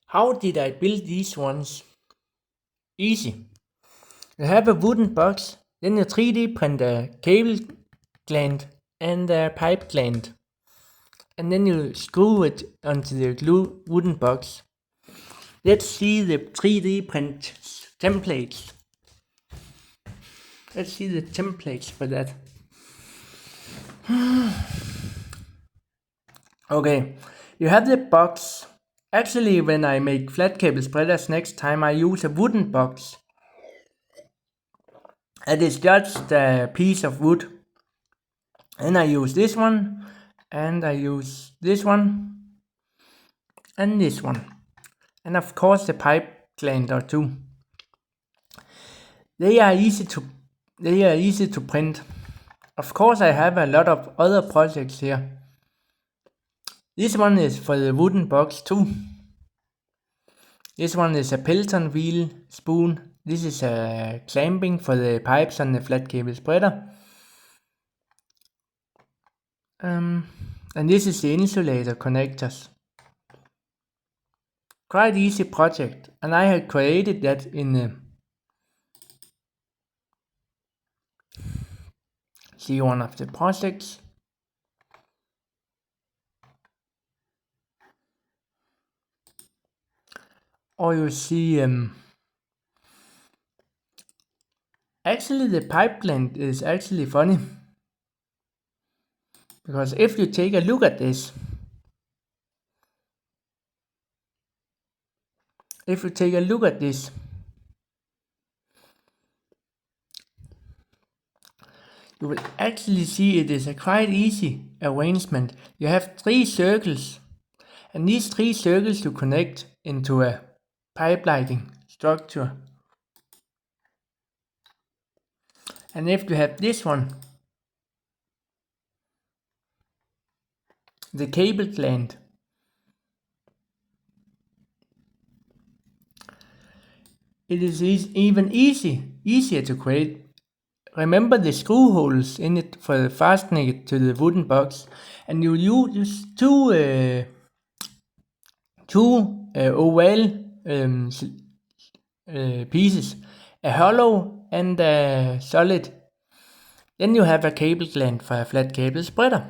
How did I build these ones? Easy. You have a wooden box, then you 3D print a cable gland and a pipe gland, and then you screw it onto the glue wooden box. Let's see the 3D print templates. Let's see the templates for that. Okay, you have the box. Actually, when I make flat cable spreaders next time, I use a wooden box. It is just a piece of wood. And I use this one, and I use this one, and this one. And of course the pipe glander too. They are easy to print. Of course I have a lot of other projects here. This one is for the wooden box too. This one is a Pelton wheel spoon. This is a clamping for the pipes on the flat cable spreader. And this is the insulator connectors. Quite easy project, and I had created that in see one of the projects. Or you see actually the pipe blend is actually funny, because if you take a look at this, you will actually see it is a quite easy arrangement. You have 3 circles, and these 3 circles you connect into a pipe lighting structure. And if you have this one, the cable gland, it is even easier to create. Remember the screw holes in it for fastening it to the wooden box, and you use two oval pieces, a hollow and a solid. Then you have a cable gland for a flat cable spreader.